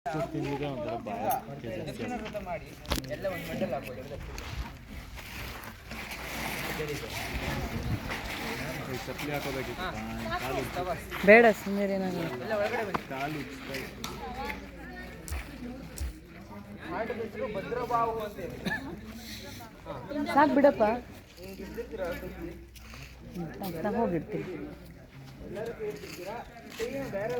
ತಿಂದಿದ್ರೆ ಒಂಥರ ಬಾಯ ಮಾಡಿ ಎಲ್ಲ ಒಂದು ಮಂಡಲ್ ಹಾಕೋದು ಚಪ್ಪಲಿ ಹಾಕೋಬೇಕಿತ್ತು ಬೇಡ ಸುಮ್ಮನೆ ಏನಾಗಲ್ಲ ಎಲ್ಲ ಒಳಗಡೆ ಬನ್ನಿ ಕಾಲು ಭದ್ರಬಾವು ಅಂತ ಸಾಕು ಬಿಡಪ್ಪ ಹಿಂಗೆ ನಾ ಹೋಗಿರ್ತೀನಿ ಎಲ್ಲರೂ ಕೇಳ್ತಿದ್ದೀರಾ ಬೇರೆ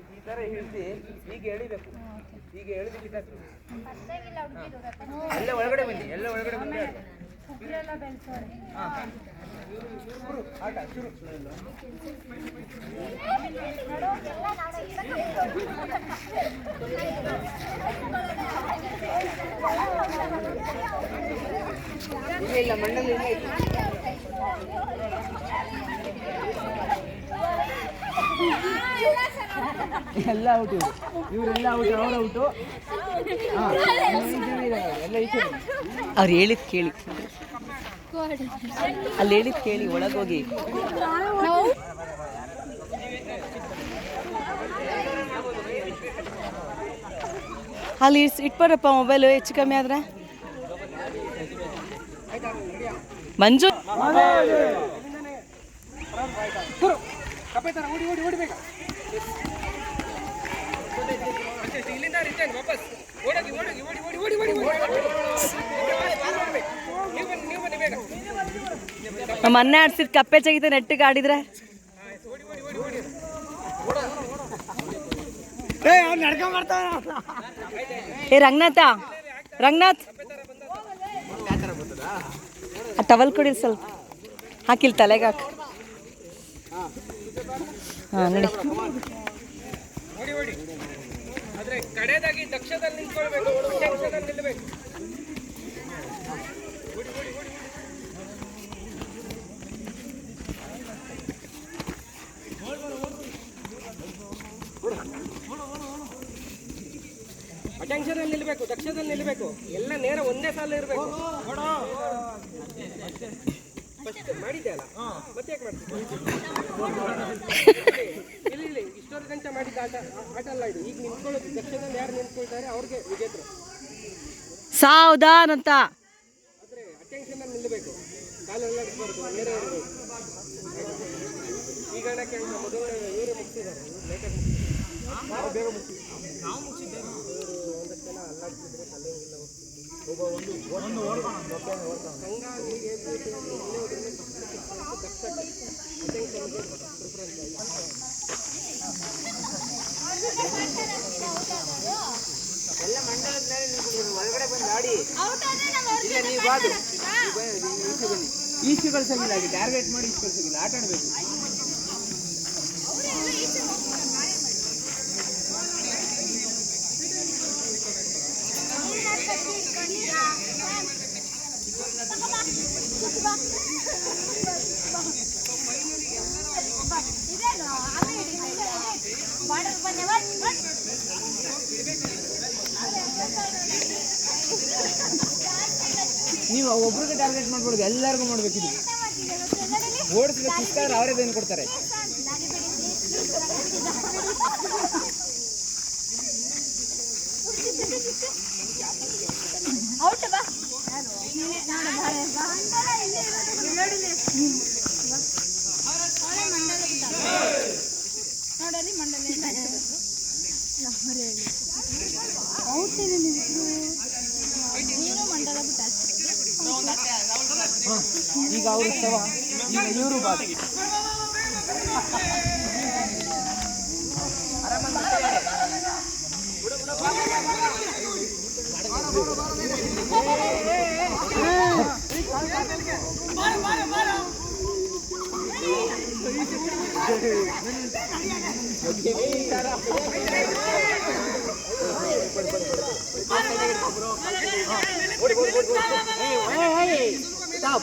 ಈ ಥರ ಹಿಡಿದು ಈಗ ಎಳಿಬೇಕು ಈಗ ಎಳೆದು ಕಿತ್ತಾಕ್ಬೇಕು ಎಲ್ಲ ಒಳಗಡೆ ಬನ್ನಿ ಎಲ್ಲ ಒಳಗಡೆ ಬನ್ನಿ ಆಟ ಶುರು ಇಲ್ಲ ಮಣ್ಣಲ್ಲಿ ಎಲ್ಲ ಔಟು ಇವರೆಲ್ಲ ಔಟು ಅವ್ರ ಔಟು ಎಲ್ಲ ಈಚೆ ಅವ್ರು ಹೇಳಿದ್ ಕೇಳಿ ಅಲ್ಲಿ ಹೇಳಿದ್ ಕೇಳಿ ಒಳಗೋಗಿ ಅಲ್ಲಿ ಇಟ್ಬರಪ್ಪ ಮೊಬೈಲು ಹೆಚ್ಚು ಕಮ್ಮಿ ಆದ್ರೆ ಮಂಜು ನಮ್ಮ ಅನ್ನ ಆಡ್ಸಿದ್ ಕಪ್ಪೆ ತೆಗಿತ ನೆಟ್ಟಿಗೆ ಆಡಿದ್ರೆ ಏ ರಂಗನಾಥ ಆ ಟವಲ್ ಕೊಡಿ ಸ್ವಲ್ಪ ಹಾಕಿಲ್ ತಲೆಗೆ ಹಾಕಿ ಹಾಂ ನೋಡಿ ಆದ್ರೆ ಕಡೆದಾಗಿ ದಕ್ಷದಲ್ಲಿ ನಿಂತ್ಕೊಳ್ಬೇಕು ದಕ್ಷದಲ್ಲಿ ನಿಲ್ಲಬೇಕು ಅಟೆನ್ಷನ್ ನಿಲ್ಬೇಕು ದಕ್ಷದಲ್ಲಿ ನಿಲ್ಬೇಕು ಎಲ್ಲ ನೇರ ಒಂದೇ ಸಾಲ ಇರಬೇಕು ಫಸ್ಟ್ ಮಾಡಿದ್ದೆ ಅಲ್ಲ ಮತ್ತೆ ಯಾಕೆ ಮಾಡ್ತೀವಿ ಇಲ್ಲಿ ಇಷ್ಟೊಂದು ಗಂಟೆ ಮಾಡಿದ್ದ ಆಟ ಅಲ್ಲ ಇದು ಈಗ ನಿಂತ್ಕೊಳ್ಳೋದು ದಕ್ಷದಲ್ಲಿ ಯಾರು ನಿಂತ್ಕೊಳ್ತಾರೆ ಅವ್ರಿಗೆ ವಿಜೇತರು ಸಾವಧಾನ್ ಅಂತ ಆದರೆ ಅಟೆನ್ಷನ್ ಅಲ್ಲಿ ನಿಲ್ಲಬೇಕು ಕಾಲೆಲ್ಲ ಇರಬಾರ್ದು ನೇರ ಇರಬೇಕು ಈಗ ಹಣಕ್ಕೆ ಮೊದಲು ಇವರೇ ಮುಗಿಸಿದ್ದಾರೆ ಲೇಟಾಗಿ ನಾವು ಬೇಗ ಮುಗಿಸಿದ್ವಿ ನಾವು ಮುಗಿಸಿದ್ದೇವೆ ಒಂದಷ್ಟು ಜನ ಅಲ್ಲಾಡ್ತಿದ್ರೆ ಅಲ್ಲೇನಿಲ್ಲ ಹಂಗಾಗಿ ಎಲ್ಲ ಮಂಡಲದ ಮೇಲೆ ಒಳಗಡೆ ಬಂದು ಆಡಿ ಇಲ್ಲ ನೀವು ಬಾದು ಈಚೆ ಬನ್ನಿ ಈಚೆ ಕಳ್ಸಂಗಿಲ್ಲ ಹಾಗೆ ಟಾರ್ಗೆಟ್ ಮಾಡಿ ಈಚೆ ಕಳ್ಸಂಗಿಲ್ಲ ಆಟ ಆಡಬೇಕು ನೀವು ಒಬ್ರಿಗೆ ಟಾರ್ಗೆಟ್ ಮಾಡ್ಬೋದು ಎಲ್ಲರಿಗೂ ಮಾಡ್ಬೇಕಿದು ಓಡಿಸಿದ ಸುಸ್ತಾದ್ರೆ ಅವರೇ ಬೇನ್ ಕೊಡ್ತಾರೆ ಈಗ ಅವರು ಈಗ ಇವರು ಬಾತ್ Stop.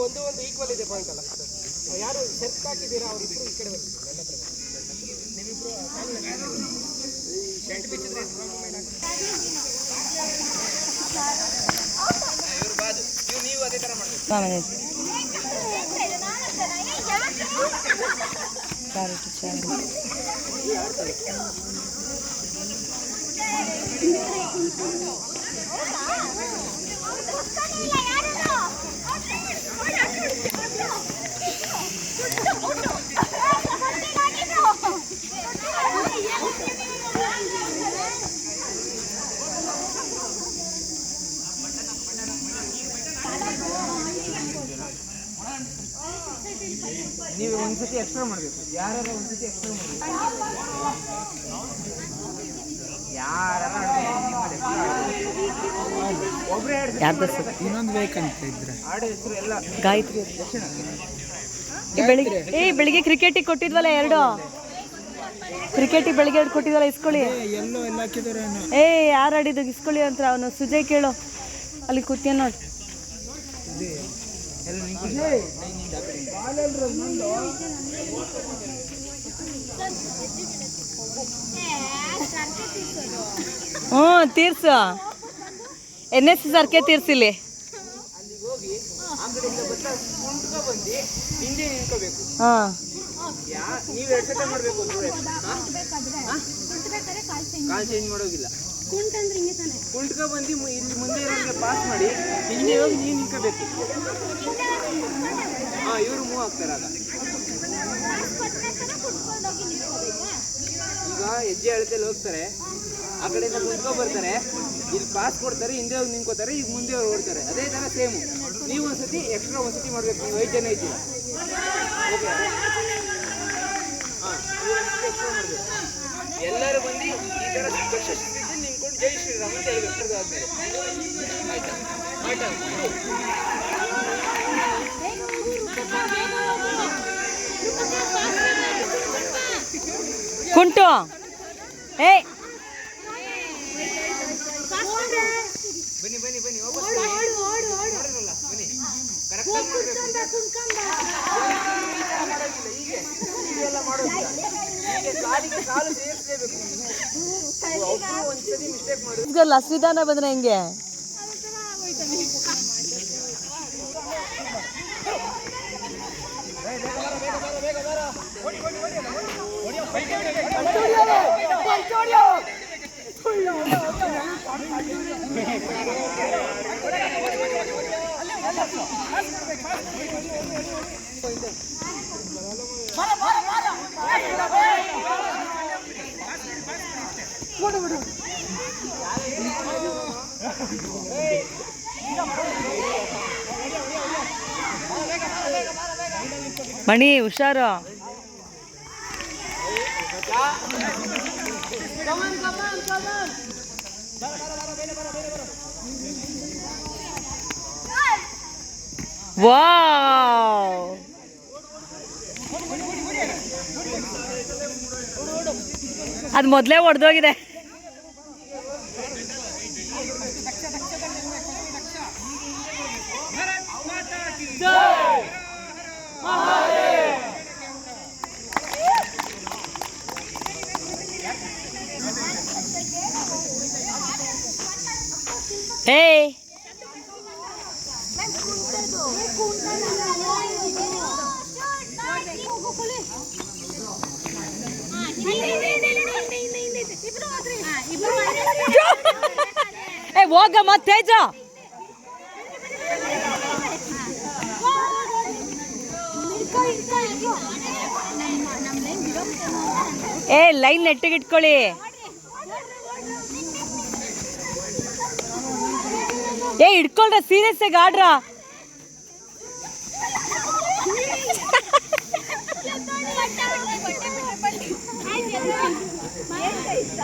ಒಂದು ಈಕ್ವಲ್ ಇದೆ ಪಾಯಿಂಟ್ ಅಲ್ಲ. ಯಾರು ಸೆಟ್ ಹಾಕಿದ್ದೀರಾ ಅವರಿಬ್ರು ಈ ಕಡೆ ನೀವು ಅದೇ ತರ ಮಾಡ್ಬೇಕು. ನೀವು ಒಂದ್ಸತಿ ಎಕ್ಸ್ಟ್ರಾ ಮಾಡಬೇಕು. ಯಾರು ಒಂದ್ಸತಿ ಎಕ್ಸ್ಟ್ರಾ ಮಾಡಬೇಕು. ಒಬ್ಬರೇ ಇನ್ನೊಂದು ಬೇಕಂತ ಇದ್ರೆ ಆಡೋ ಹೆಸರು ಎಲ್ಲ ಗಾಯತ್ರಿ ಬೆಳಿಗ್ಗೆ ಕ್ರಿಕೆಟಿಗೆ ಕೊಟ್ಟಿದ್ವಲ್ಲ 2 ಕ್ರಿಕೆಟಿಗೆ ಬೆಳಿಗ್ಗೆ 2 ಕೊಟ್ಟಿದ್ವಲ್ಲ ಇಸ್ಕೊಳ್ಳಿ. ಎಲ್ಲೋ ಎಲ್ಲ ಹಾಕಿದಾರೆ. ಯಾರು ಆಡಿದ್ದು ಇಸ್ಕೊಳ್ಳಿ ಅಂತ ಅವನು ಸುಜಯ್ ಕೇಳು ಅಲ್ಲಿ ಕೂತ್ಯ ನೋಡಿ. ತೀರ್ಸು NS ಸರ್ಕೆ ತೀರ್ಸಿಲಿ. ನೀವು 2 ಸತಿ ಮಾಡಬೇಕು. ಕಾಲ್ ಚೇಂಜ್ ಮಾಡೋಗಿಲ್ಲ. ಕುಂಟ್ಕ ಬಂದು ಇಲ್ಲಿ ಮುಂದೆ ಇರೋರಿಗೆ ಪಾಸ್ ಮಾಡಿ ಹಿಂದೆ ಹೋಗಿ ನೀವು ನಿಂತ್ಕೋಬೇಕು. ಇವರು ಮೂವ್ ಆಗ್ತಾರೆ. ಆಗ ಈಗ ಹೆಜ್ಜೆ ಅಳತೆಯಲ್ಲಿ ಹೋಗ್ತಾರೆ, ಆ ಕಡೆಯಿಂದ ಮುಂದ್ಕೊ ಬರ್ತಾರೆ, ಇಲ್ಲಿ ಪಾಸ್ ಕೊಡ್ತಾರೆ, ಹಿಂದೆ ಹೋಗಿ ನಿಂತ್ಕೋತಾರೆ, ಈಗ ಮುಂದೆ ಅವ್ರು ಓಡ್ತಾರೆ. ಅದೇ ಥರ ಸೇಮು. ನೀವು ಒಂದ್ಸತಿ ಎಕ್ಸ್ಟ್ರಾ ಒಂದ್ಸತಿ ಮಾಡಬೇಕು. ನೀವು 5 ಜನ ಇದ್ದೀರಾ. ಓಕೆ, ಎಕ್ಸ್ಟ್ರಾ ಮಾಡಬೇಕು. ಎಲ್ಲರೂ ಬಂದು ಈ ಥರ ಪಕ್ಷ ನಿಂತ್ಕೊಂಡು ಜೈ ಶ್ರೀರಾಮ್ ಅಂತ ಹೇಳ್ಬೇಕು. ಆದ್ಮೇಲೆ ಆಯ್ತಾ ಆಯ್ತಾ ಕುಂಟು ಬನ್ನಿ ಬನ್ನಿ ಬನ್ನಿ ವಾಪಸ್ ನೋಡಿರಲ್ಲ. ಬನ್ನಿ ಕರೆಕ್ಟಾಗಿ ಮಾಡಬೇಕು. ಹೀಗೆ ಹೀಗೆಲ್ಲ ಮಾಡೋದಿಲ್ಲ. ಹೀಗೆ ಕಾಲಿಗೆ ಕಾಲು ಸೇರಿಸಲೇಬೇಕು. ಒಂದ್ಸತಿ ಮಿಸ್ಟೇಕ್ ಮಾಡೋದು. ಅಸ್ವಿಧಾನ ಬಂದ್ರೆ ಹೆಂಗೆ? ಮಣಿ ಹುಷಾರು. ವಾವ್, ಅದು ಮೊದಲೇ ಹೊಡೆದೋಗಿದೆ. ಹೇ ಹೋಗಮ್ಮ ತೇಜ. ಲೈನ್ ನೆಟ್ಟಿಗೆ ಇಟ್ಕೊಳ್ಳಿ. ಇಟ್ಕೊಳ್ರ, ಸೀರಿಯಸ್ ಆಗಿ ಆಡ್ರ. ಏನ್ ಇಷ್ಟ